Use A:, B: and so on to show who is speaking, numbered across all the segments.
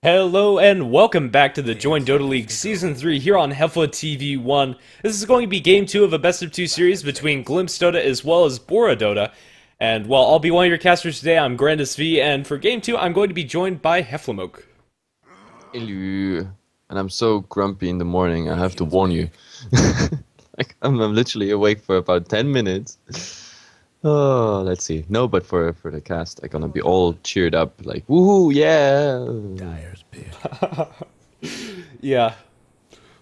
A: Hello and welcome back to the Join Dota League Season 3 here on HeflaTV 1. This is going to be Game 2 of a Best of 2 series between Kiilstofte as well as BoraDota. And while I'll be one of your casters today, I'm Grandis V, and for Game 2 I'm going to be joined by HeflaMoke.
B: Hello. And I'm so grumpy in the morning, I have to warn you. I'm literally awake for about 10 minutes. Oh, let's see. No, but for the cast, I'm gonna be all cheered up, like, woohoo, yeah!
A: Yeah.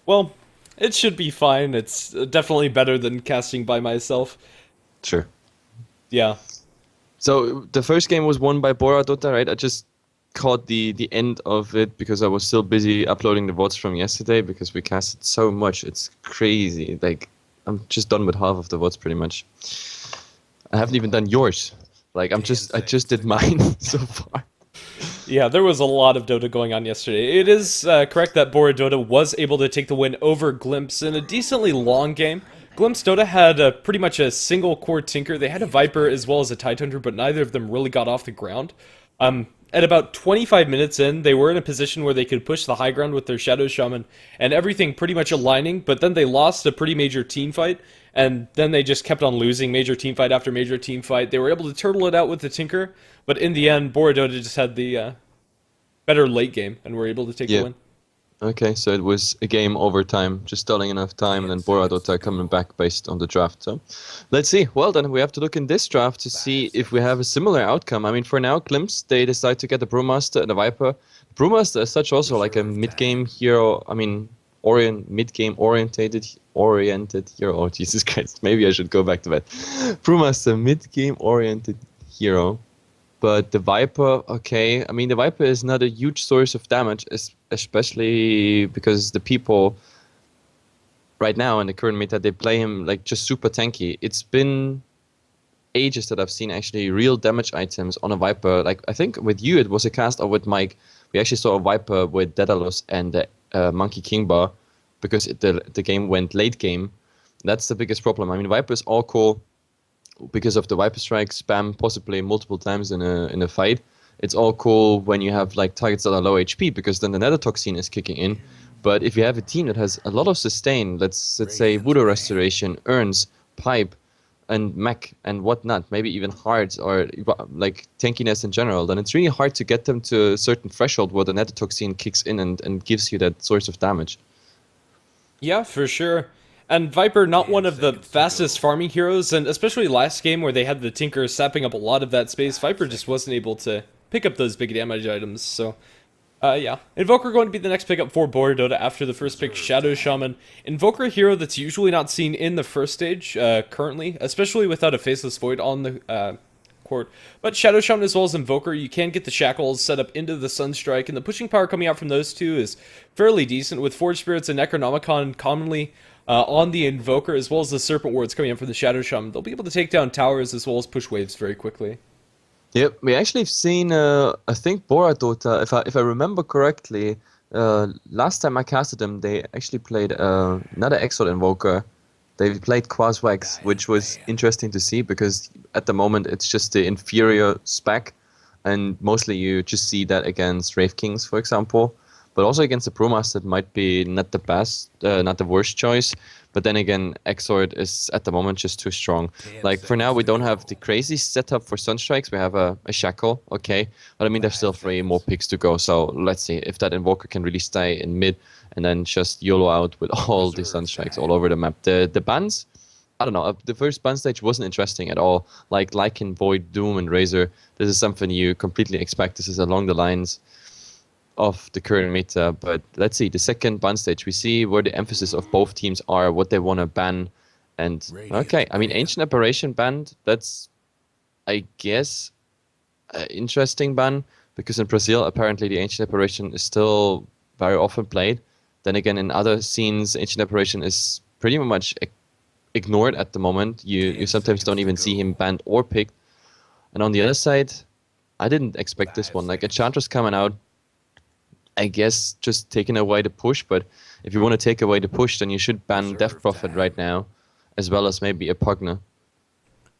A: Well, it should be fine. It's definitely better than casting by myself.
B: Sure.
A: Yeah.
B: So, the first game was won by BoraDota, right? I just caught the end of it because I was still busy uploading the VODs from yesterday because we casted so much. It's crazy. Like, I'm just done with half of the VODs pretty much. I haven't even done yours. Like, I just did mine so far.
A: Yeah, there was a lot of Dota going on yesterday. It is correct that BoraDota was able to take the win over Glimpse in a decently long game. Glimpse Dota had pretty much a single core Tinker. They had a Viper as well as a Tidehunter, but neither of them really got off the ground. At about 25 minutes in, they were in a position where they could push the high ground with their Shadow Shaman and everything pretty much aligning, but then they lost a pretty major team fight, and then they just kept on losing major team fight after major team fight. They were able to turtle it out with the Tinker, but in the end, BoraDota just had the better late game and were able to take the win.
B: Okay, so it was a game overtime, just stalling enough time, and then BoraDota coming back based on the draft. So, let's see. Well, then we have to look in this draft to see if we have a similar outcome. I mean, for now, Glimpse, they decide to get the Brewmaster and the Viper. Brewmaster is such also like a mid-game hero. I mean, mid-game oriented hero. Oh, Jesus Christ. Maybe I should go back to that. Brewmaster, mid-game oriented hero. But the Viper, okay. I mean, the Viper is not a huge source of damage, especially because the people right now in the current meta, they play him like just super tanky. It's been ages that I've seen actually real damage items on a Viper. Like, I think with you, it was a cast, or with Mike, we actually saw a Viper with Daedalus and the Monkey King bar because the game went late game. That's the biggest problem. I mean, Viper is all cool because of the Viper Strike spam possibly multiple times in a fight. It's all cool when you have like targets that are low HP because then the Nether Toxin is kicking in. But if you have a team that has a lot of sustain, let's say Voodoo Restoration, Urns, Pipe, and Mech and whatnot, maybe even Hearts or like tankiness in general, then it's really hard to get them to a certain threshold where the Nether Toxin kicks in and gives you that source of damage.
A: Yeah, for sure. And Viper, not one of the fastest farming heroes, and especially last game where they had the Tinker sapping up a lot of that space, Viper just wasn't able to pick up those big damage items, so... yeah. Invoker going to be the next pickup for BoraDota after the first pick, Shadow Shaman. Invoker, a hero that's usually not seen in the first stage, currently, especially without a Faceless Void on the court. But Shadow Shaman as well as Invoker, you can get the Shackles set up into the Sunstrike, and the pushing power coming out from those two is fairly decent, with Forge Spirits and Necronomicon commonly on the Invoker, as well as the Serpent Wards coming in for the Shadow Shaman. They'll be able to take down towers as well as push waves very quickly.
B: Yep, we actually have seen, I think BoraDota, if I remember correctly, last time I casted them, they actually played another Exalt Invoker. They played Quaswax, which was interesting to see because at the moment it's just the inferior spec, and mostly you just see that against Wraith Kings, for example. But also against the Brewmaster, it might be not the best, not the worst choice. But then again, Exort is at the moment just too strong. Like, for now, we don't have the crazy setup for Sunstrikes. We have a Shackle, okay. But I mean, there's still 3 more picks to go. So let's see if that Invoker can really stay in mid and then just YOLO out with all the Sunstrikes all over the map. The bans, I don't know. The first ban stage wasn't interesting at all. Like Lycan, Void, Doom, and Razor. This is something you completely expect. This is along the lines of the current meta, but let's see, the second ban stage, we see where the emphasis of both teams are, what they want to ban, and okay, I mean, Ancient Apparition banned, that's, I guess, an interesting ban, because in Brazil, apparently the Ancient Apparition is still very often played. Then again, in other scenes, Ancient Apparition is pretty much ignored at the moment. You sometimes don't even see him banned or picked. And on the other side, I didn't expect this one. Like, Enchantress coming out, I guess just taking away the push, but if you want to take away the push, then you should ban Death Prophet right now, as well as maybe a Pugna.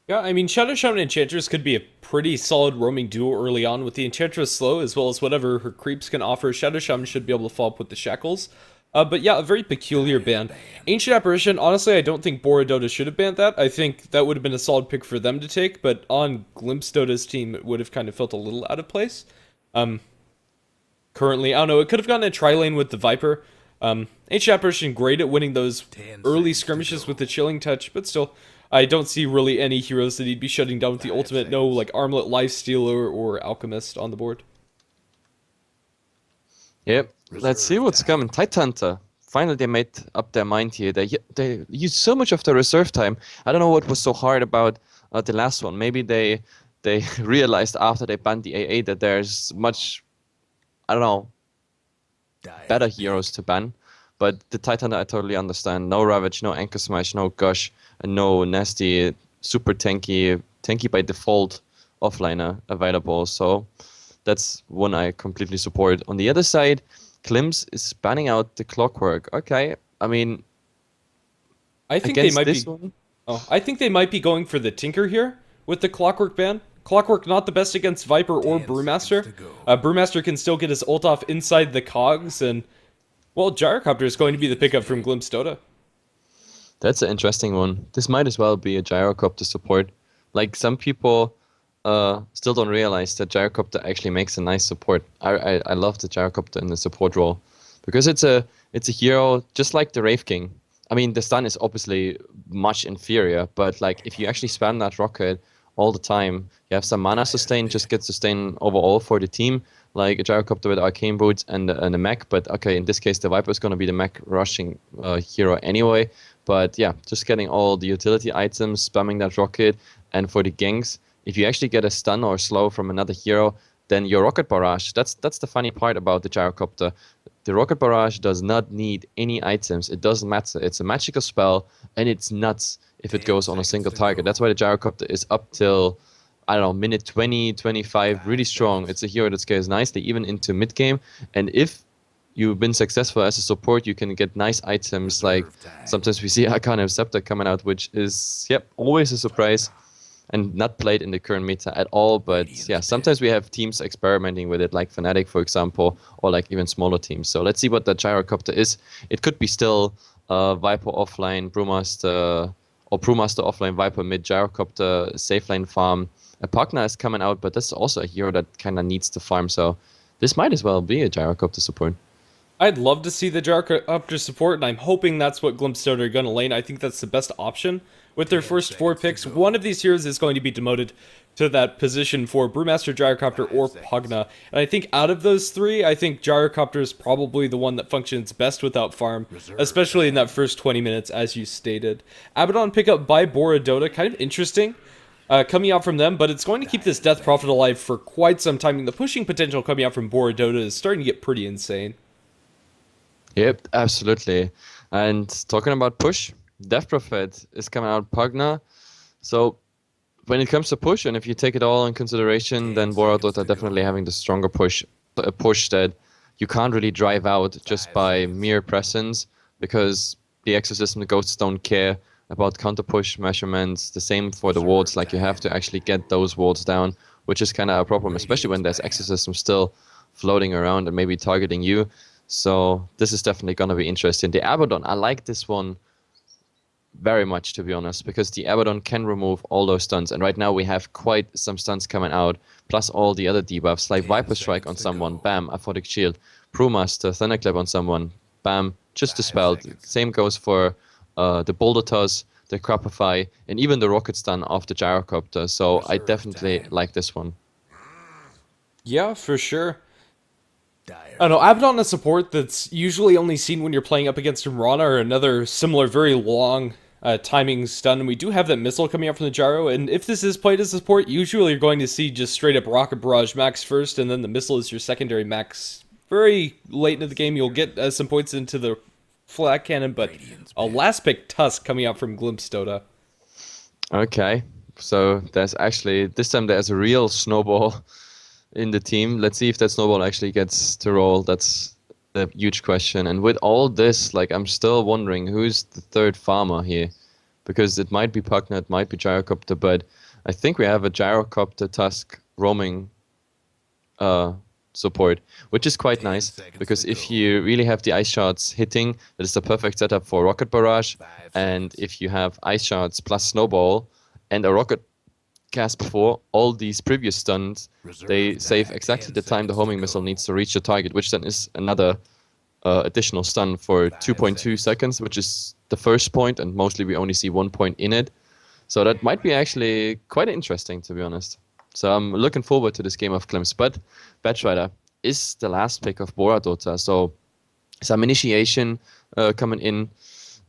A: Yeah, I mean, Shadow Shaman and Enchantress could be a pretty solid roaming duo early on with the Enchantress slow, as well as whatever her creeps can offer. Shadow Shaman should be able to follow up with the Shackles. But yeah, a very peculiar ban. Ancient Apparition, honestly, I don't think BoraDota should have banned that. I think that would have been a solid pick for them to take, but on Glimpse team, it would have kind of felt a little out of place. Um, Currently, I don't know, it could have gotten a tri-lane with the Viper. Ancient Apparition, great at winning those early skirmishes with the Chilling Touch, but still, I don't see really any heroes that he'd be shutting down with the ultimate. No, like, Armlet, Lifestealer, or Alchemist on the board.
B: Yep. Let's see what's coming. Tidehunter. Finally, they made up their mind here. They used so much of the reserve time. I don't know what was so hard about the last one. Maybe they realized after they banned the AA that there's much, I don't know, better heroes to ban. But the Tidehunter, I totally understand. No Ravage, no Anchor Smash, no Gush, and no nasty, super tanky by default offliner available. So that's one I completely support. On the other side, Klims is banning out the Clockwork. Okay, I mean,
A: I think they
B: against
A: might
B: this
A: be.
B: one,
A: Oh, I think they might be going for the Tinker here with the Clockwork ban. Clockwork not the best against Viper or Brewmaster. Brewmaster can still get his ult off inside the cogs, and well, Gyrocopter is going to be the pickup from Glimpse Dota.
B: that's an interesting one. This might as well be a Gyrocopter support. Like some people still don't realize that Gyrocopter actually makes a nice support. I love the Gyrocopter in the support role because it's a hero just like the Wraith King. I mean, the stun is obviously much inferior, but like if you actually spam that rocket all the time, you have some mana sustain, just get sustain overall for the team, like a Gyrocopter with Arcane Boots and a mech. But okay, in this case, the Viper is going to be the mech rushing hero anyway. But yeah, just getting all the utility items, spamming that rocket, and for the ganks, if you actually get a stun or slow from another hero, then your rocket barrage. That's the funny part about the Gyrocopter. The rocket barrage does not need any items. It doesn't matter. It's a magical spell, and it's nuts if it goes on a single target. That's why the Gyrocopter is up till, I don't know, minute 20, 25, really strong. It's a hero that scales nicely even into mid game. And if you've been successful as a support, you can get nice items. Like sometimes we see Arcana Scepter coming out, which is, yep, always a surprise and not played in the current meta at all. But yeah, sometimes we have teams experimenting with it, like Fnatic, for example, or like even smaller teams. So let's see what the Gyrocopter is. It could be still Viper offline, Brewmaster, or Brewmaster offline, Viper mid, Gyrocopter, safe lane farm. Pugna is coming out, but that's also a hero that kind of needs to farm. So this might as well be a Gyrocopter support.
A: I'd love to see the Gyrocopter support, and I'm hoping that's what Glimpse Dota are going to lane. I think that's the best option. With their first 4 picks, one of these heroes is going to be demoted to that position for Brewmaster, Gyrocopter, or Pugna. And I think out of those 3, I think Gyrocopter is probably the one that functions best without farm, especially in that first 20 minutes, as you stated. Abaddon pickup by BoraDota, kind of interesting. Coming out from them, but it's going to keep this Death Prophet alive for quite some time. And the pushing potential coming out from BoraDota is starting to get pretty insane.
B: Yep, absolutely. And talking about push, Death Prophet is coming out Pugna. So when it comes to push, and if you take it all in consideration, then BoraDota definitely having the stronger push, a push that you can't really drive out just by mere presence, because the exosystem, the ghosts don't care about counter push measurements. The same for the wards, like you have to actually get those wards down, which is kind of a problem, especially when there's exosystems still floating around and maybe targeting you. So this is definitely going to be interesting. The Abaddon, I like this one very much, to be honest, because the Abaddon can remove all those stuns. And right now we have quite some stuns coming out, plus all the other debuffs, like Viper Strike on someone, bam, Aphotic Shield, Brewmaster, Thunderclap on someone, bam, just dispelled. Same goes for the Boulder Toss, the Crapify, and even the Rocket Stun off the Gyrocopter. So I definitely like this one.
A: Yeah, for sure. I don't know, Abaddon is support that's usually only seen when you're playing up against Mirana or another similar, very long timing stun. And we do have that missile coming out from the Gyro, and if this is played as a support, usually you're going to see just straight up Rocket Barrage max first, and then the missile is your secondary max. Very late into the game, you'll get some points into the Flat Cannon, but a last pick Tusk coming out from Glimpse Dota.
B: Okay, so there's actually, this time there's a real snowball in the team. Let's see if that snowball actually gets to roll. That's the huge question. And with all this, like, I'm still wondering who's the third farmer here. because it might be Pugna, it might be Gyrocopter, but I think we have a Gyrocopter Tusk roaming support, which is quite nice, because if you really have the ice shards hitting, that is the perfect setup for rocket barrage, and if you have ice shards plus snowball and a rocket cast before, all these previous stuns, they save exactly the time the homing missile needs to reach the target, which then is another additional stun for 2.2 seconds, which is the first point, and mostly we only see 1 point in it. So that might be actually quite interesting, to be honest. So I'm looking forward to this game of Klims. But Batrider is the last pick of BoraDota, so some initiation coming in.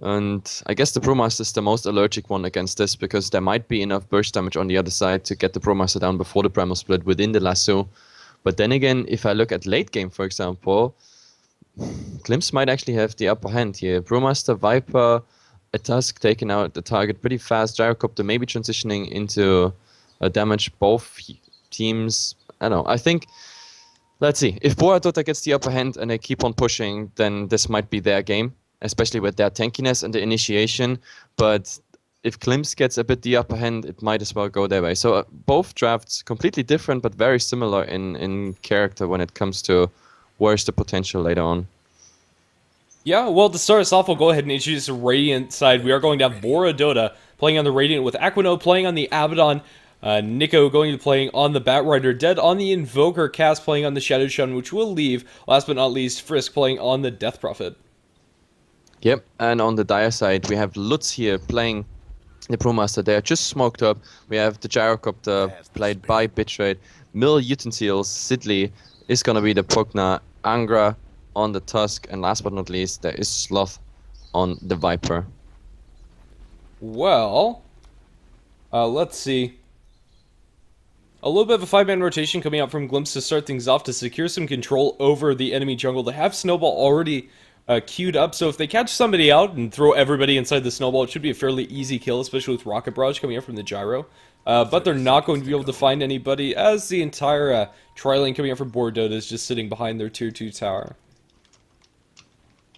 B: And I guess the Brewmaster is the most allergic one against this, because there might be enough burst damage on the other side to get the Brewmaster down before the Bramble split within the lasso. But then again, if I look at late game, for example, Klims might actually have the upper hand here. Brewmaster, Viper, a Tusk taking out the target pretty fast. Gyrocopter maybe transitioning into damage both teams. I don't know. I think, let's see. If BoraDota gets the upper hand and they keep on pushing, then this might be their game, especially with their tankiness and the initiation. But if Klims gets a bit the upper hand, it might as well go their way. So both drafts completely different, but very similar in character when it comes to where's the potential later on.
A: Yeah, well, to start us off, we'll go ahead and introduce the Radiant side. We are going to have BoraDota playing on the Radiant with Aquino playing on the Abaddon, Nico going to be playing on the Batrider, Dead on the Invoker, Cass playing on the Shadow Shun, which will leave, last but not least, Frisk playing on the Death Prophet.
B: Yep, and on the Dire side, we have Lutz here playing the Brewmaster. They are just smoked up. We have the Gyrocopter played by Bitrate, Mill Utensils, Sidley is going to be the Pugna, Angra on the Tusk, and last but not least, there is Sloth on the Viper.
A: Well, let's see. A little bit of a 5-man rotation coming out from Glimpse to start things off to secure some control over the enemy jungle. They have Snowball already queued up, so if they catch somebody out and throw everybody inside the Snowball, it should be a fairly easy kill, especially with Rocket Barrage coming out from the Gyro. But they're not going to be able to find anybody, as the entire tri-lane coming out from BoraDota is just sitting behind their tier 2 tower.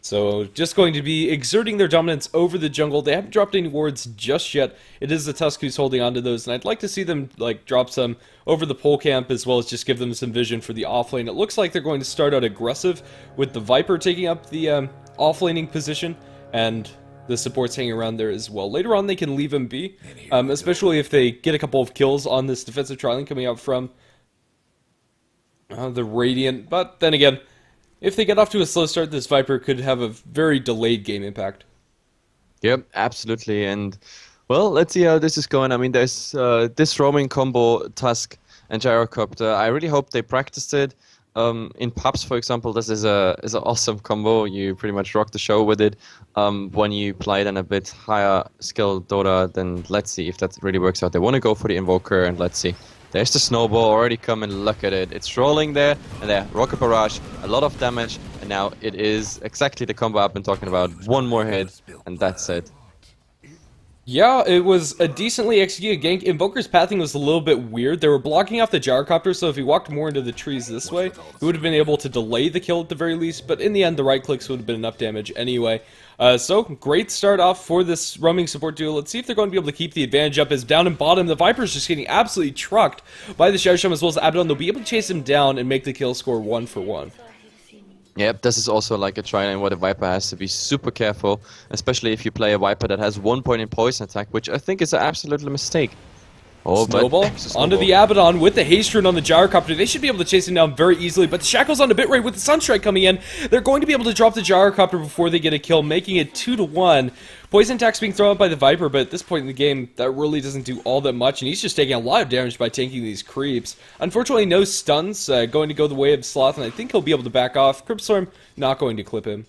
A: So, just going to be exerting their dominance over the jungle. They haven't dropped any wards just yet. It is the Tusk who's holding on to those, and I'd like to see them drop some over the pole camp, as well as just give them some vision for the offlane. It looks like they're going to start out aggressive, with the Viper taking up the offlaning position, and the supports hanging around there as well. Later on, they can leave him be, especially if they get a couple of kills on this defensive tri-lane coming out from the Radiant. But then again, if they get off to a slow start, this Viper could have a very delayed game impact.
B: Yep, absolutely. And, well, let's see how this is going. I mean, there's this roaming combo, Tusk and Gyrocopter. I really hope they practiced it. In pubs, for example, this is an awesome combo. You pretty much rock the show with it. When you play it on a bit higher skill Dota, then let's see if that really works out. They want to go for the Invoker, and let's see. There's the Snowball already coming, look at it. It's rolling there, and there, Rocket Barrage, a lot of damage, and now it is exactly the combo I've been talking about. One more hit, and that's it.
A: Yeah, it was a decently executed gank. Invoker's pathing was a little bit weird. They were blocking off the Gyrocopter, so if he walked more into the trees this way, he would have been able to delay the kill at the very least, but in the end, the right clicks would have been enough damage anyway. So, great start off for this roaming support duo. Let's see if they're going to be able to keep the advantage up, as down and bottom, the Viper's just getting absolutely trucked by the Shadow Shum as well as the Abaddon. They'll be able to chase him down and make the kill score 1-for-1.
B: Yep, this is also like a tri-lane where the Viper has to be super careful, especially if you play a Viper that has 1 point in poison attack, which I think is an absolute mistake. Oh,
A: Snowball onto the Abaddon with the haste rune on the Gyrocopter. They should be able to chase him down very easily, but the Shackles on the Bitrate with the Sunstrike coming in. They're going to be able to drop the Gyrocopter before they get a kill, making it 2-1. Poison attack's being thrown out by the Viper, but at this point in the game, that really doesn't do all that much, and he's just taking a lot of damage by tanking these creeps. Unfortunately, no stuns going to go the way of Sloth, and I think he'll be able to back off. Cryptstorm not going to clip him.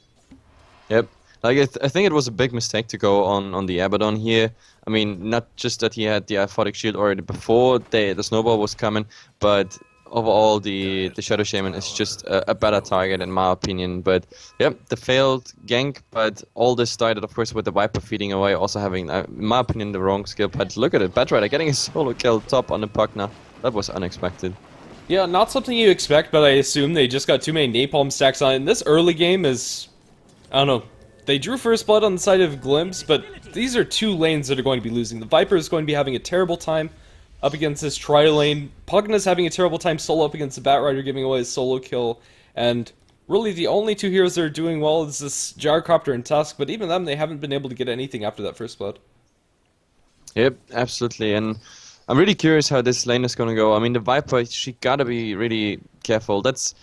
B: Yep. Like I think it was a big mistake to go on the Abaddon here. I mean, not just that he had the Aphotic Shield already before the Snowball was coming, but overall the Shadow Shaman is just a better target in my opinion. But yep, the failed gank, but all this started of course with the Viper feeding away, also having, in my opinion, the wrong skill pad. Look at it, Batrider getting a solo kill top on the Pugna. That was unexpected.
A: Yeah, not something you expect, but I assume they just got too many napalm stacks on it. And this early game is, I don't know, They drew first blood on the side of Glimpse, but these are two lanes that are going to be losing. The Viper is going to be having a terrible time up against this tri-lane. Pugna's having a terrible time solo up against the Batrider, giving away his solo kill. And really, the only two heroes that are doing well is this Gyrocopter and Tusk, but even them, they haven't been able to get anything after that first blood.
B: Yep, absolutely. And I'm really curious how this lane is going to go. I mean, the Viper, she gotta be really careful. That's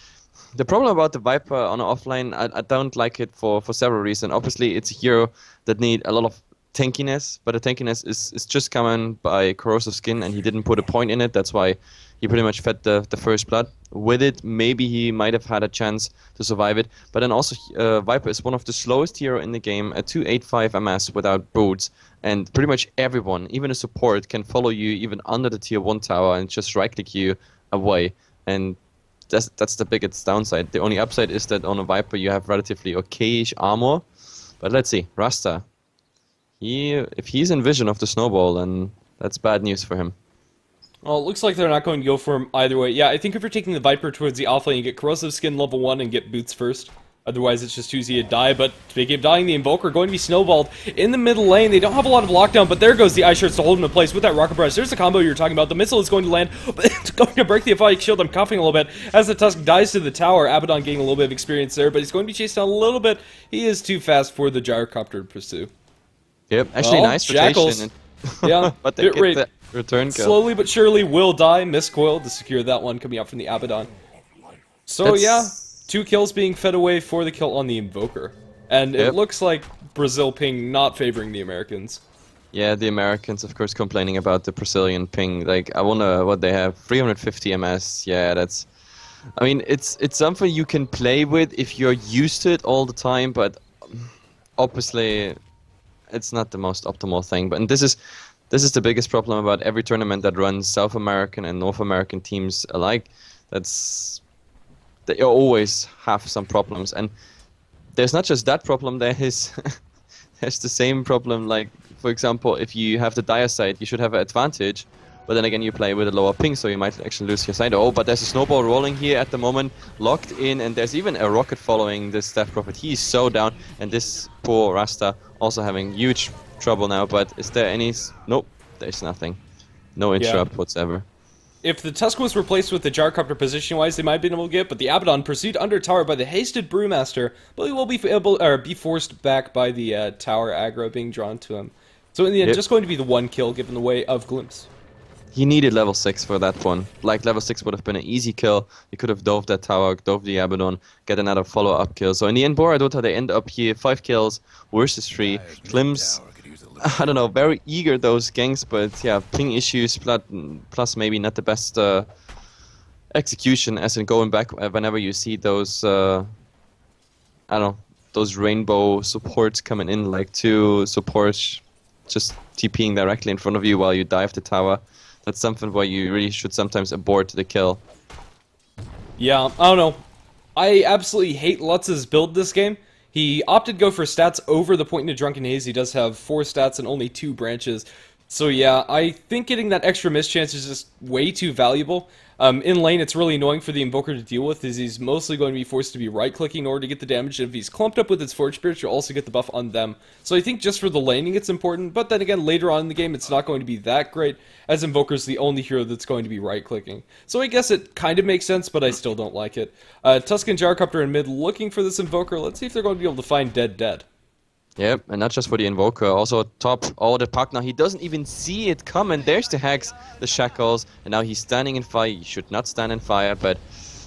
B: the problem about the Viper on offline. I don't like it for several reasons. Obviously, it's a hero that need a lot of tankiness, but the tankiness is just coming by corrosive skin, and he didn't put a point in it. That's why he pretty much fed the first blood. With it, maybe he might have had a chance to survive it. But then also, Viper is one of the slowest hero in the game at 285 MS without boots. And pretty much everyone, even a support, can follow you even under the tier 1 tower and just right-click you away. And that's the biggest downside. The only upside is that on a Viper you have relatively okayish armor. But let's see, Rasta. If he's in vision of the snowball, then that's bad news for him.
A: Well, it looks like they're not going to go for him either way. Yeah, I think if you're taking the Viper towards the offlane, you get Corrosive Skin level 1 and get boots first. Otherwise, it's just too easy to die. But speaking of dying, the Invoker going to be snowballed in the middle lane. They don't have a lot of lockdown, but there goes the Ice Shards to hold him in place with that Rocket Barrage. There's the combo you're talking about. The missile is going to land, but it's going to break the Aphotic Shield. I'm coughing a little bit as the Tusk dies to the tower. Abaddon getting a little bit of experience there, but he's going to be chased down a little bit. He is too fast for the Gyrocopter to pursue.
B: Yep, actually nice rotation.
A: Yeah,
B: but they get the return kill.
A: Slowly but surely will die. Miscoil to secure that one coming out from the Abaddon. So yeah, 2 kills being fed away for the kill on the Invoker. And it looks like Brazil ping not favoring the Americans.
B: Yeah, the Americans, of course, complaining about the Brazilian ping. Like, I wonder what they have. 350 MS. Yeah, that's... I mean, it's something you can play with if you're used to it all the time, but obviously it's not the most optimal thing. But and this is the biggest problem about every tournament that runs South American and North American teams alike. They always have some problems, and there's not just that problem. There's the same problem. Like, for example, if you have the dire side, you should have an advantage, but then again you play with a lower ping, so you might actually lose your side. Oh, but there's a snowball rolling here at the moment, locked in, and there's even a rocket following this Death Prophet. He is so down, and this poor Rasta also having huge trouble now. But is there any... Nope, there's nothing. No interrupt whatsoever.
A: If the Tusk was replaced with the Gyrocopter position-wise, they might have been able to get, but the Abaddon pursued under tower by the hasted Brewmaster, but he will be forced back by the tower aggro being drawn to him. So in the end, just going to be the 1 kill given the way of Glimpse.
B: He needed level 6 for that one. Like, level 6 would have been an easy kill. He could have dove that tower, dove the Abaddon, get another follow-up kill. So in the end, BoraDota, they end up here 5 kills versus 3. Glimpse, I don't know, very eager those ganks, but yeah, ping issues, plus maybe not the best execution, as in going back whenever you see those, I don't know, those rainbow supports coming in, like 2 supports just TPing directly in front of you while you dive the tower. That's something where you really should sometimes abort the kill.
A: Yeah, I don't know. I absolutely hate Lutz's build this game. He opted to go for stats over the point in a Drunken Haze. He does have 4 stats and only 2 branches. So yeah, I think getting that extra miss chance is just way too valuable. In lane, it's really annoying for the Invoker to deal with, as he's mostly going to be forced to be right-clicking in order to get the damage. If he's clumped up with his Forge Spirit, you'll also get the buff on them. So I think just for the laning it's important, but then again, later on in the game, it's not going to be that great, as Invoker's the only hero that's going to be right-clicking. So I guess it kind of makes sense, but I still don't like it. Tusk and Gyrocopter in mid looking for this Invoker. Let's see if they're going to be able to find Dead.
B: Yep, and not just for the Invoker, also top, oh, the Pugna, he doesn't even see it coming. There's the Hex, the Shackles, and now he's standing in fire. He should not stand in fire, but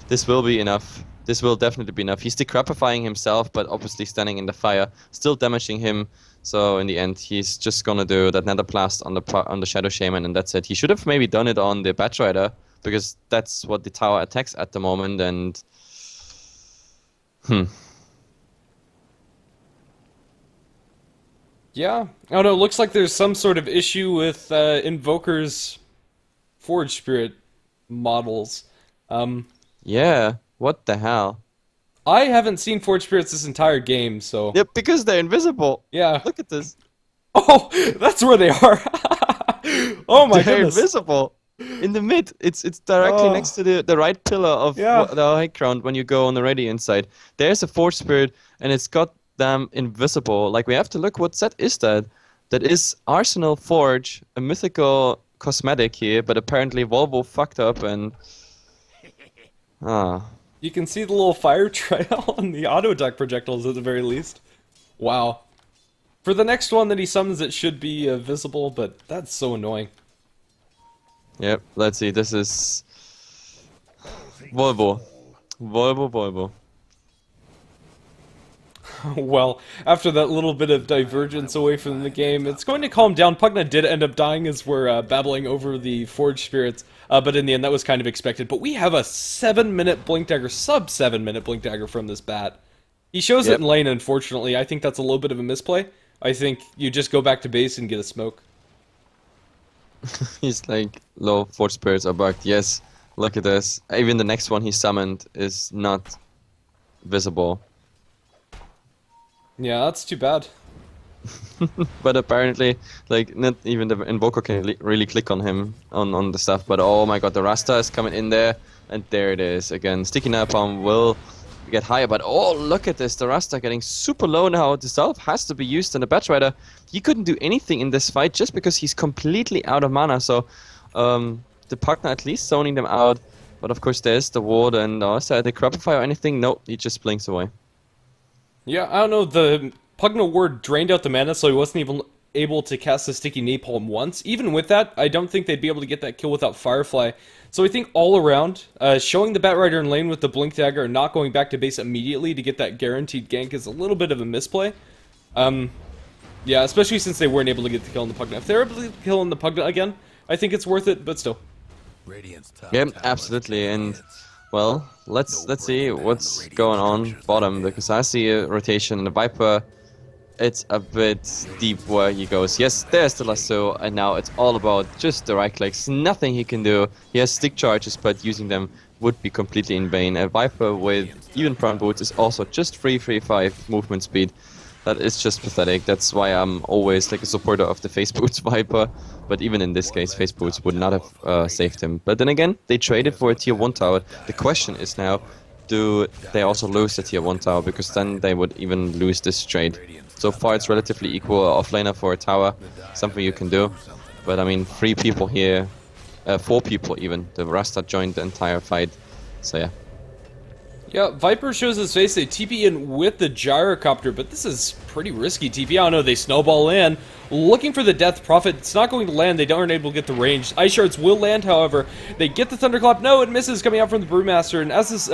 B: this will be enough. This will definitely be enough. He's decrepifying himself, but obviously standing in the fire, still damaging him. So in the end, he's just gonna do that Nether Blast on the Shadow Shaman, and that's it. He should have maybe done it on the Batrider, because that's what the tower attacks at the moment, and...
A: Yeah, I don't know, it looks like there's some sort of issue with Invoker's Forge Spirit models.
B: Yeah, what the hell?
A: I haven't seen Forge Spirits this entire game, so...
B: Yep, because they're invisible.
A: Yeah.
B: Look at this.
A: Oh, that's where they are! Oh my
B: they're
A: goodness.
B: invisible. In the mid, it's directly next to the right pillar of the high ground when you go on the Radiant side. There's a Forge Spirit, and it's got them invisible. Like, we have to look, what set is that? That is Arsenal Forge, a mythical cosmetic here, but apparently Volvo fucked up and...
A: You can see the little fire trail on the auto attack projectiles at the very least. Wow. For the next one that he summons, it should be visible, but that's so annoying.
B: Yep, let's see, this is... Volvo. Volvo.
A: Well, after that little bit of divergence away from the game, it's going to calm down. Pugna did end up dying as we're babbling over the Forge Spirits, but in the end that was kind of expected. But we have a 7-minute Blink Dagger, sub 7-minute Blink Dagger from this bat. He shows it in lane, unfortunately. I think that's a little bit of a misplay. I think you just go back to base and get a smoke.
B: He's like, low Forge Spirits are bugged. Yes, look at this. Even the next one he summoned is not visible.
A: Yeah, that's too bad.
B: But apparently, like, not even the Invoker can really click on him, on the stuff. But oh my god, the Rasta is coming in there, and there it is. Again, Sticky Napalm will get higher, but oh, look at this. The Rasta getting super low now. The Self has to be used, and the Batch Rider, he couldn't do anything in this fight just because he's completely out of mana. So, the partner at least zoning them out. But of course, there's the ward, and is there the Crapify or anything? Nope, he just blinks away.
A: Yeah, I don't know, the Pugna Ward drained out the mana, so he wasn't even able to cast the Sticky Napalm once. Even with that, I don't think they'd be able to get that kill without Firefly. So I think all around, showing the Bat Rider in lane with the Blink Dagger and not going back to base immediately to get that guaranteed gank is a little bit of a misplay. Yeah, especially since they weren't able to get the kill on the Pugna. If they're able to get the kill on the Pugna again, I think it's worth it, but still.
B: Yeah, absolutely, and... Well, let's see what's going on bottom, because I see a rotation and the Viper, it's a bit deep where he goes. Yes, there's the lasso, and now it's all about just the right clicks. Nothing he can do. He has stick charges, but using them would be completely in vain. A Viper with even prime boots is also just 335 movement speed. That is just pathetic. That's why I'm always like a supporter of the Face Boots Viper. But even in this case, Face Boots would not have saved him. But then again, they traded for a tier 1 tower. The question is now, do they also lose the tier 1 tower? Because then they would even lose this trade. So far it's relatively equal offlaner for a tower. Something you can do. But I mean, 3 people here, 4 people even. The Rasta joined the entire fight. So yeah.
A: Yeah, Viper shows his face, they TP in with the Gyrocopter, but this is pretty risky TP. I don't know, they snowball in, looking for the Death Prophet. It's not going to land, they aren't able to get the range. Ice Shards will land, however. They get the Thunderclap, no, it misses coming out from the Brewmaster, and as this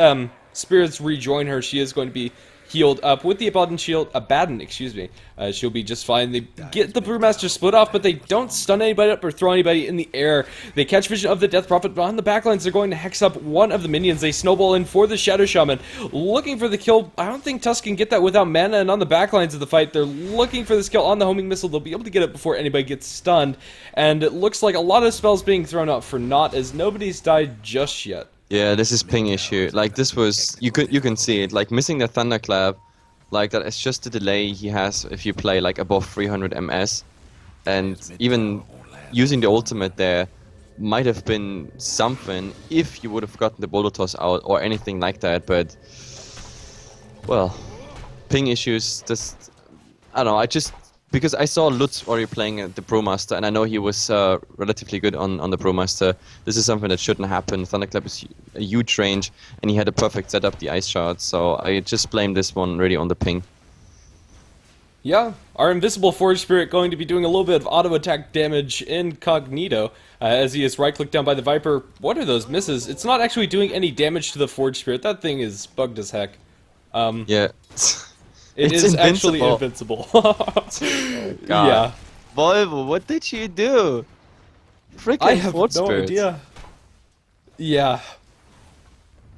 A: spirits rejoin her, she is going to be healed up with the Abaddon, excuse me. She'll be just fine. They get the Brewmaster split off, but they don't stun anybody up or throw anybody in the air. They catch vision of the Death Prophet, but on the backlines, they're going to hex up one of the minions. They snowball in for the Shadow Shaman, looking for the kill. I don't think Tusk can get that without mana, and on the backlines of the fight, they're looking for this kill on the homing missile. They'll be able to get it before anybody gets stunned, and it looks like a lot of spells being thrown out for naught, as nobody's died just yet.
B: Yeah, this is ping issue. Like, this was, you can see it, like missing the Thunderclap, like that is just the delay he has if you play like above 300 ms, and even using the ultimate there might have been something if you would have gotten the boulder toss out or anything like that. But well, ping issues, just I don't know, I just, because I saw Lutz already playing the Brewmaster, and I know he was relatively good on the Brewmaster. This is something that shouldn't happen. Thunderclap is a huge range, and he had a perfect setup, the Ice Shard, so I just blame this one really on the ping.
A: Yeah, our Invisible Forge Spirit going to be doing a little bit of auto attack damage incognito as he is right-clicked down by the Viper. What are those misses? It's not actually doing any damage to the Forge Spirit. That thing is bugged as heck.
B: Yeah.
A: It is actually invincible.
B: Oh, God.
A: Yeah.
B: Volvo, what did you do? Freaking
A: I have
B: Forge
A: no
B: Spirits.
A: idea. Yeah.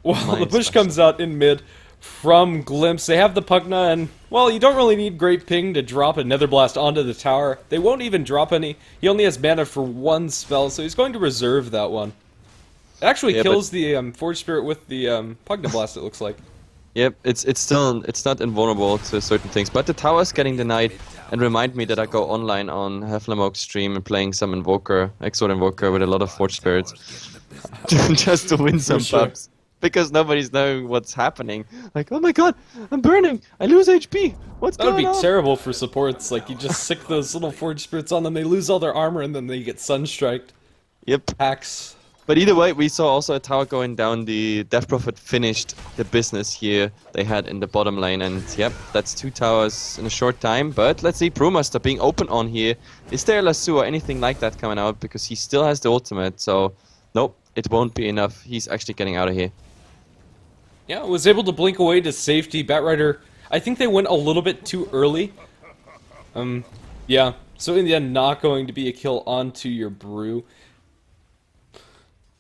A: Well, the push comes out in mid from Glimpse. They have the Pugna, and, well, you don't really need great ping to drop a Nether Blast onto the tower. They won't even drop any. He only has mana for 1 spell, so he's going to reserve that one. It actually kills the Forge Spirit with the Pugna Blast, it looks like.
B: Yep, it's not invulnerable to certain things, but the tower's getting denied, and remind me that I go online on HeflaTV stream and playing some Invoker, Exort Invoker with a lot of Forge Spirits, just to win some buffs. because nobody's knowing what's happening. Like, oh my god, I'm burning. I lose HP. What's
A: That would
B: going
A: be
B: on?
A: terrible for supports. Like, you just sick those little Forge Spirits on them, they lose all their armor, and then they get Sunstriked.
B: Yep.
A: Hacks.
B: But either way, we saw also a tower going down. The Death Prophet finished the business here they had in the bottom lane. And yep, that's 2 towers in a short time. But let's see, Brewmaster being open on here. Is there a lasso or anything like that coming out? Because he still has the ultimate. So, nope, it won't be enough. He's actually getting out of here.
A: Yeah, was able to blink away to safety. Batrider, I think they went a little bit too early. Yeah. So in the end, not going to be a kill onto your Brew.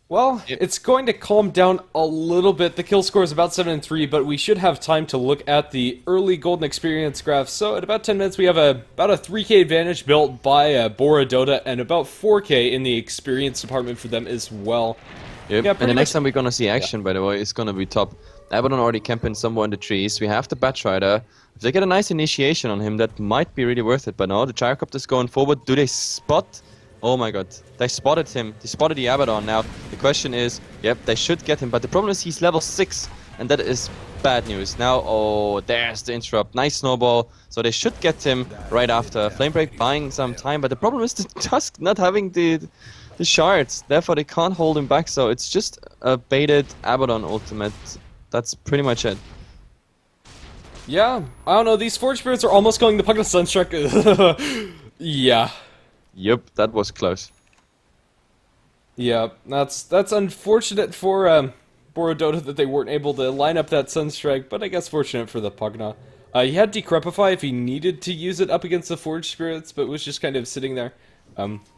A: Well, it's going to calm down a little bit. The kill score is about 7 and 3, but we should have time to look at the early golden experience graph. So at about 10 minutes, we have about a 3k advantage built by BoraDota and about 4k in the experience department for them as well.
B: Yep.
A: Yeah,
B: And the next time we're gonna see action, by the way, is gonna be top. Abaddon already camping somewhere in the trees. We have the Batrider. If they get a nice initiation on him, that might be really worth it. But no, the Gyrocopter's going forward. Do they spot? Oh my god, they spotted him. They spotted the Abaddon. Now, the question is, yep, they should get him. But the problem is he's level 6, and that is bad news. Now, oh, there's the interrupt. Nice snowball. So they should get him right after. Flamebreak buying some time. But the problem is the Tusk not having the shards. Therefore, they can't hold him back. So it's just a baited Abaddon ultimate. That's pretty much it.
A: Yeah, I don't know, these Forge Spirits are almost going to Puck of Sunstruck. Yeah.
B: Yep, that was close.
A: Yeah, that's unfortunate for BoraDota that they weren't able to line up that Sunstrike, but I guess fortunate for the Pugna. He had Decrepify if he needed to use it up against the Forge Spirits, but was just kind of sitting there.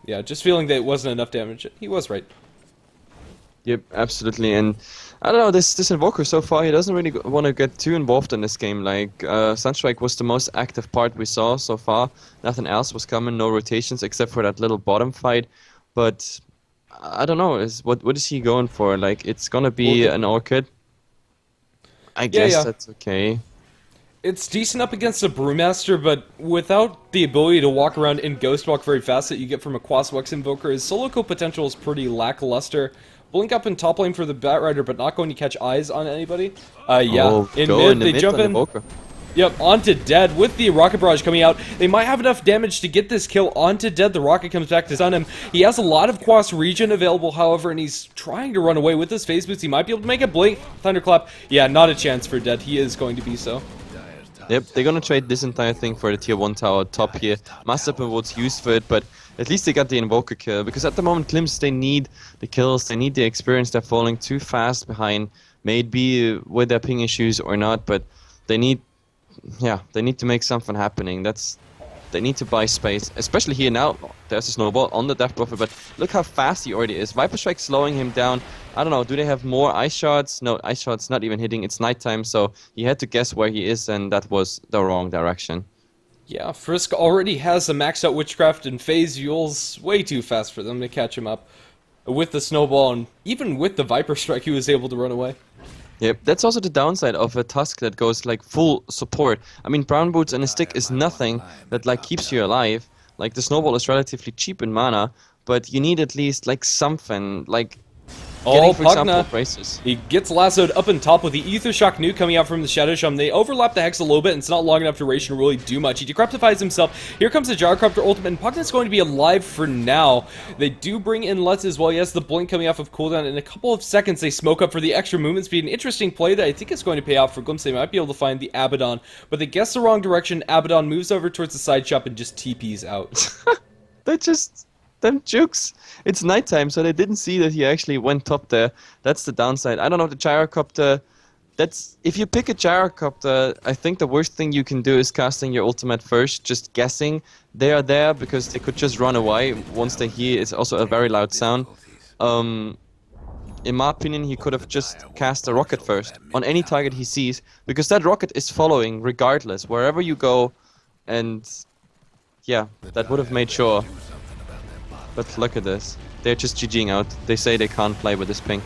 A: Yeah, just feeling that it wasn't enough damage. He was right.
B: Yep, absolutely. And I don't know, this Invoker so far, he doesn't really want to get too involved in this game. Like, Sunstrike was the most active part we saw so far. Nothing else was coming, no rotations except for that little bottom fight. But I don't know, what is he going for? Like, it's gonna be an Orchid. I guess that's okay.
A: It's decent up against a Brewmaster, but without the ability to walk around and Ghost Walk very fast that you get from a Quaswex Invoker, his solo kill potential is pretty lackluster. Blink up in top lane for the Batrider, but not going to catch eyes on anybody. Yeah, in mid, they jump in. Yep, onto Dead with the Rocket Barrage coming out. They might have enough damage to get this kill onto Dead. The Rocket comes back to stun him. He has a lot of Quas regen available, however, and he's trying to run away with his phase boost. He might be able to make a Blink. Thunderclap. Yeah, not a chance for Dead. He is going to be so.
B: Yep, they're gonna trade this entire thing for the tier 1 tower top here. Master Pivot's used for it, but at least they got the Invoker kill. Because at the moment, Klims, they need the kills, they need the experience. They're falling too fast behind. Maybe with their ping issues or not, but they need, they need to make something happening. They need to buy space, especially here now. There's a snowball on the Death Prophet, but look how fast he already is. Viper Strike slowing him down. I don't know, do they have more ice shots? No, ice shots not even hitting. It's nighttime, so he had to guess where he is, and that was the wrong direction.
A: Yeah, Frisk already has a maxed out Witchcraft and Phase Yule's way too fast for them to catch him up. With the snowball, and even with the Viper Strike, he was able to run away.
B: Yep, that's also the downside of a Tusk that goes like full support. I mean, Brown Boots and a stick is nothing that like keeps you alive. Like the snowball is relatively cheap in mana, but you need at least like something like getting, for example, braces.
A: He gets lassoed up on top with the Ether Shock nuke coming out from the Shadow Shum. They overlap the Hex a little bit, and it's not long enough duration to really do much. He decryptifies himself. Here comes the Gyrocopter ultimate, and Pugna's going to be alive for now. They do bring in Lutz as well. He has the Blink coming off of cooldown. In a couple of seconds, they smoke up for the extra movement speed. An interesting play that I think is going to pay off for Glimpse. They might be able to find the Abaddon, but they guess the wrong direction. Abaddon moves over towards the side shop and just TPs out.
B: They just... them jukes. It's nighttime, so they didn't see that he actually went top there. That's the downside. I don't know, the Gyrocopter... That's... If you pick a Gyrocopter, I think the worst thing you can do is casting your ultimate first, just guessing. They are there because they could just run away once they hear. It's also a very loud sound. In my opinion, he could have just cast a rocket first on any target he sees, because that rocket is following regardless, wherever you go, and yeah, that would have made sure. But look at this. They're just GGing out. They say they can't play with this ping.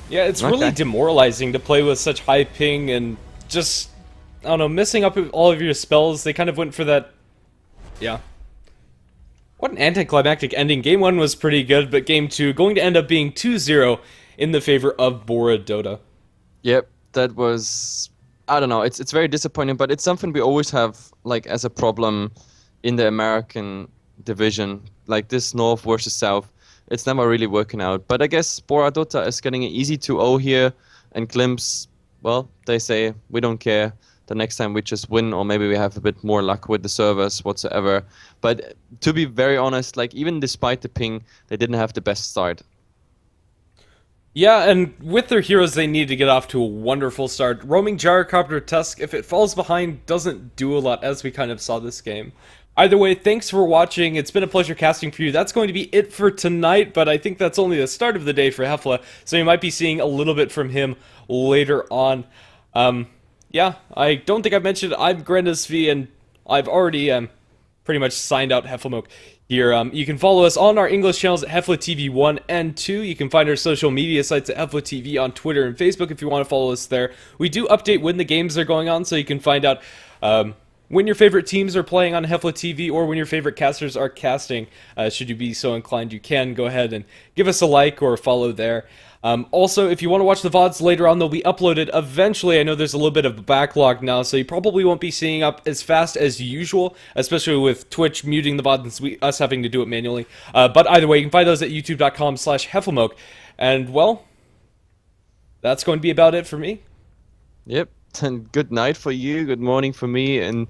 A: Yeah, it's really demoralizing to play with such high ping and just, I don't know, missing up all of your spells. They kind of went for that, yeah. What an anticlimactic ending. Game 1 was pretty good, but Game 2 going to end up being 2-0 in the favor of BoraDota.
B: Yep, that was, I don't know. It's very disappointing, but it's something we always have like as a problem in the American division, like this North versus South. It's never really working out. But I guess BoraDota is getting an easy 2-0 here, and Glimpse, well, they say we don't care. The next time we just win, or maybe we have a bit more luck with the servers whatsoever. But to be very honest, like even despite the ping, they didn't have the best start.
A: Yeah, and with their heroes, they need to get off to a wonderful start. Roaming Gyrocopter Tusk, if it falls behind, doesn't do a lot, as we kind of saw this game. Either way, thanks for watching. It's been a pleasure casting for you. That's going to be it for tonight, but I think that's only the start of the day for Hefla, so you might be seeing a little bit from him later on. Yeah, I don't think I've mentioned I'm GrandisV, and I've already pretty much signed out Heflamoke here. You can follow us on our English channels at HeflaTV 1 and 2. You can find our social media sites at HeflaTV on Twitter and Facebook if you want to follow us there. We do update when the games are going on, so you can find out when your favorite teams are playing on HeflaTV or when your favorite casters are casting. Should you be so inclined, you can go ahead and give us a like or a follow there. Also, if you want to watch the VODs later on, they'll be uploaded eventually. I know there's a little bit of a backlog now, so you probably won't be seeing up as fast as usual, especially with Twitch muting the VODs and us having to do it manually. But either way, you can find those at youtube.com/Heflamoke. And, well, that's going to be about it for me.
B: Yep, and good night for you, good morning for me, and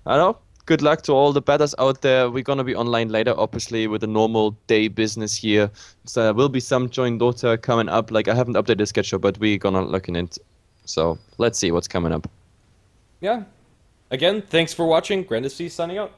B: I don't know, good luck to all the batters out there. We're gonna be online later, obviously, with the normal day business here. So there will be some Join Dota coming up. Like, I haven't updated the schedule, but we're gonna look in it. So let's see what's coming up.
A: Yeah. Again, thanks for watching. GrandisV signing out.